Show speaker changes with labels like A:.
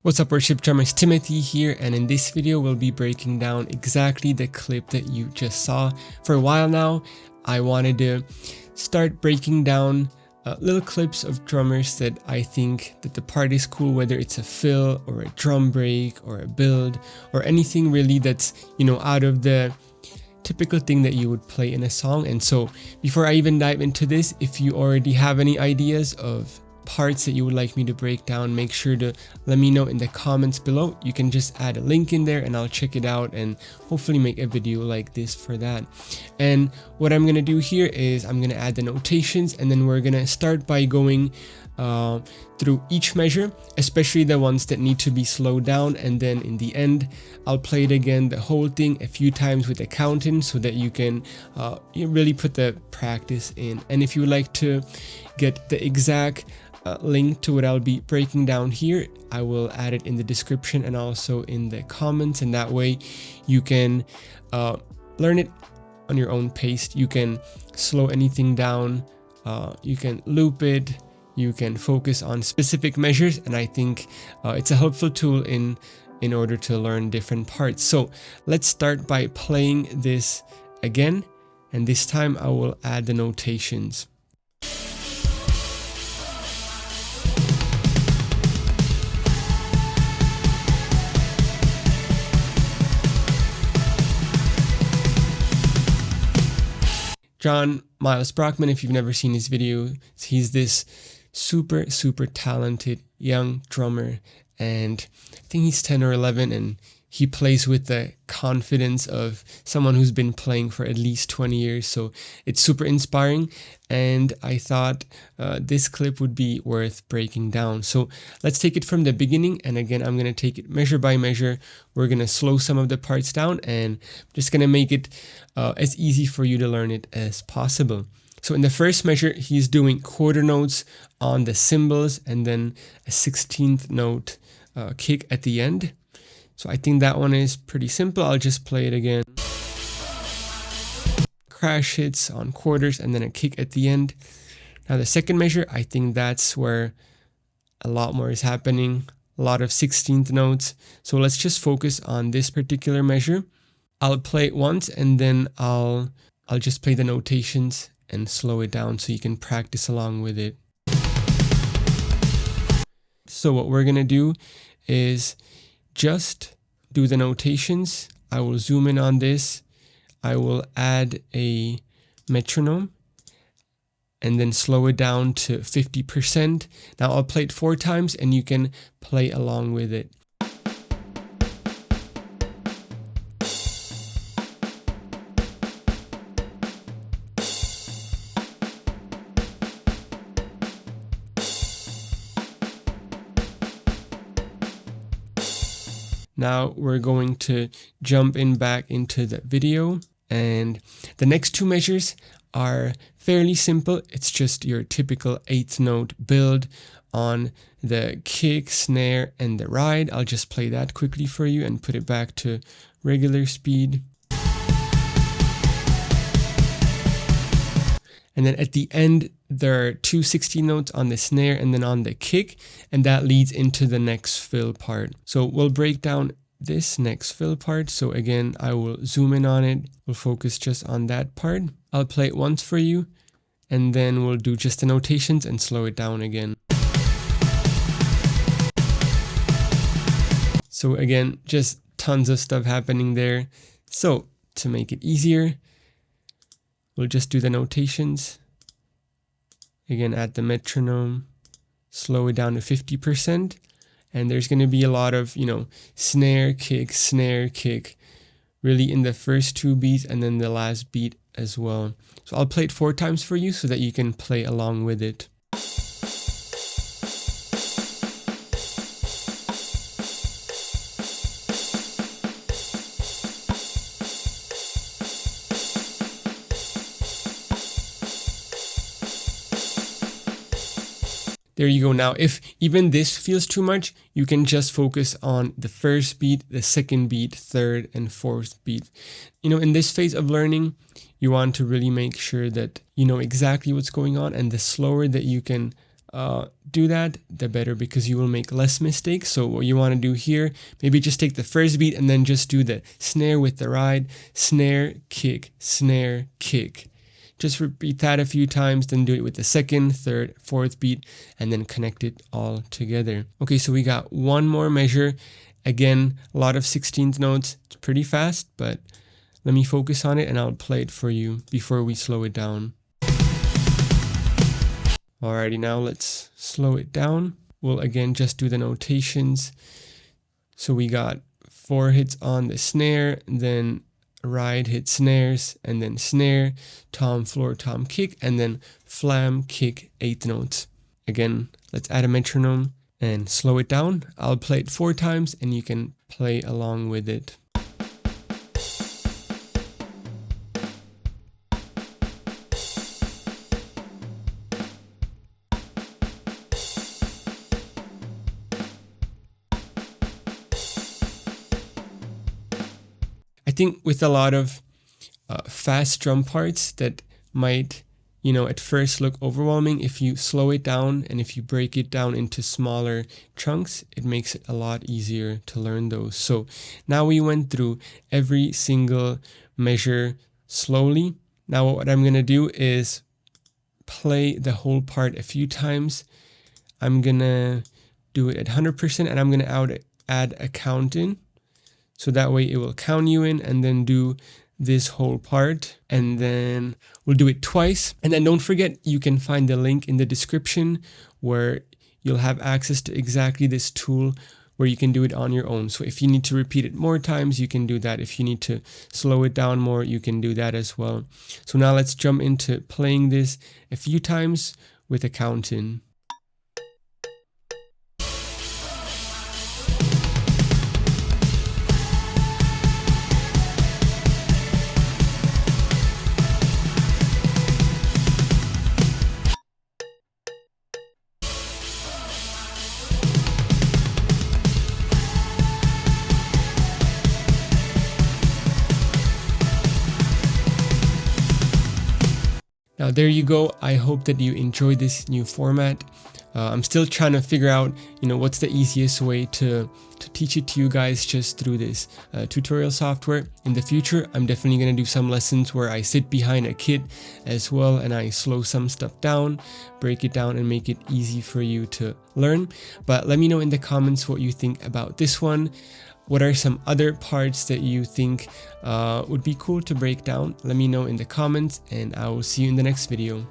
A: What's up worship drummers, Timothy here, and in this video we'll be breaking down exactly the clip that you just saw. For a while now, I wanted to start breaking down little clips of drummers that I think that the part is cool, whether it's a fill or a drum break or a build or anything really that's, out of the typical thing that you would play in a song. And so before I even dive into this, if you already have any ideas of parts that you would like me to break down, make sure to let me know in the comments below. You can just add a link in there and I'll check it out and hopefully make a video like this for that. And what I'm gonna do here is I'm gonna add the notations, and then we're gonna start by going through each measure, especially the ones that need to be slowed down, and then in the end I'll play it again, the whole thing, a few times with the counting so that you can really put the practice in. And if you would like to get the exact link to what I'll be breaking down here, I will add it in the description and also in the comments, and that way you can learn it on your own pace. You can slow anything down, you can loop it, you can focus on specific measures, and I think it's a helpful tool in order to learn different parts. So let's start by playing this again, and this time I will add the notations. John Miles Brockman, if you've never seen his video, he's this super talented young drummer, and I think he's 10 or 11, and he plays with the confidence of someone who's been playing for at least 20 years. So it's super inspiring, and I thought this clip would be worth breaking down. So let's take it from the beginning, and again I'm going to take it measure by measure. We're going to slow some of the parts down, and I'm just going to make it as easy for you to learn it as possible. So in the first measure, he's doing quarter notes on the cymbals and then a 16th note kick at the end. So I think that one is pretty simple. I'll just play it again. Crash hits on quarters and then a kick at the end. Now the second measure, I think that's where a lot more is happening. A lot of 16th notes. So let's just focus on this particular measure. I'll play it once and then I'll just play the notations and slow it down so you can practice along with it. So what we're gonna do is just do the notations. I will zoom in on this. I will add a metronome and then slow it down to 50%. Now I'll play it 4 times and you can play along with it. Now we're going to jump in back into the video, and the next 2 measures are fairly simple. It's just your typical 8th note build on the kick, snare, and the ride. I'll just play that quickly for you and put it back to regular speed. And then at the end, there are 2 16 notes on the snare and then on the kick, and that leads into the next fill part. So we'll break down this next fill part. So again, I will zoom in on it. We'll focus just on that part. I'll play it once for you, and then we'll do just the notations and slow it down again. So again, just tons of stuff happening there. So to make it easier, we'll just do the notations. Again, add the metronome, slow it down to 50%. And there's going to be a lot of, snare, kick, really in the first 2 beats and then the last beat as well. So I'll play it 4 times for you so that you can play along with it. There you go. Now, if even this feels too much, you can just focus on the first beat, the second beat, third and fourth beat. In this phase of learning, you want to really make sure that you know exactly what's going on, and the slower that you can do that, the better, because you will make less mistakes. So what you want to do here, maybe just take the first beat and then just do the snare with the ride, snare, kick, snare, kick. Just repeat that a few times, then do it with the second, third, fourth beat, and then connect it all together. Okay, so we got one more measure. Again, a lot of 16th notes. It's pretty fast, but let me focus on it and I'll play it for you before we slow it down. Alrighty, now let's slow it down. We'll again just do the notations. So we got 4 hits on the snare, then ride hit snares, and then snare, tom, floor, tom, kick, and then flam, kick, 8th notes. Again, let's add a metronome and slow it down. I'll play it 4 times and you can play along with it. I think with a lot of fast drum parts that might, at first look overwhelming, if you slow it down and if you break it down into smaller chunks, it makes it a lot easier to learn those. So now we went through every single measure slowly. Now what I'm going to do is play the whole part a few times. I'm going to do it at 100% and I'm going to add a count in. So that way it will count you in and then do this whole part. And then we'll do it twice. And then don't forget, you can find the link in the description where you'll have access to exactly this tool where you can do it on your own. So if you need to repeat it more times, you can do that. If you need to slow it down more, you can do that as well. So now let's jump into playing this a few times with a count in. Now there you go. I hope that you enjoyed this new format. I'm still trying to figure out, what's the easiest way to teach it to you guys just through this tutorial software. In the future, I'm definitely going to do some lessons where I sit behind a kit as well and I slow some stuff down, break it down and make it easy for you to learn. But let me know in the comments what you think about this one. What are some other parts that you think would be cool to break down? Let me know in the comments and I will see you in the next video.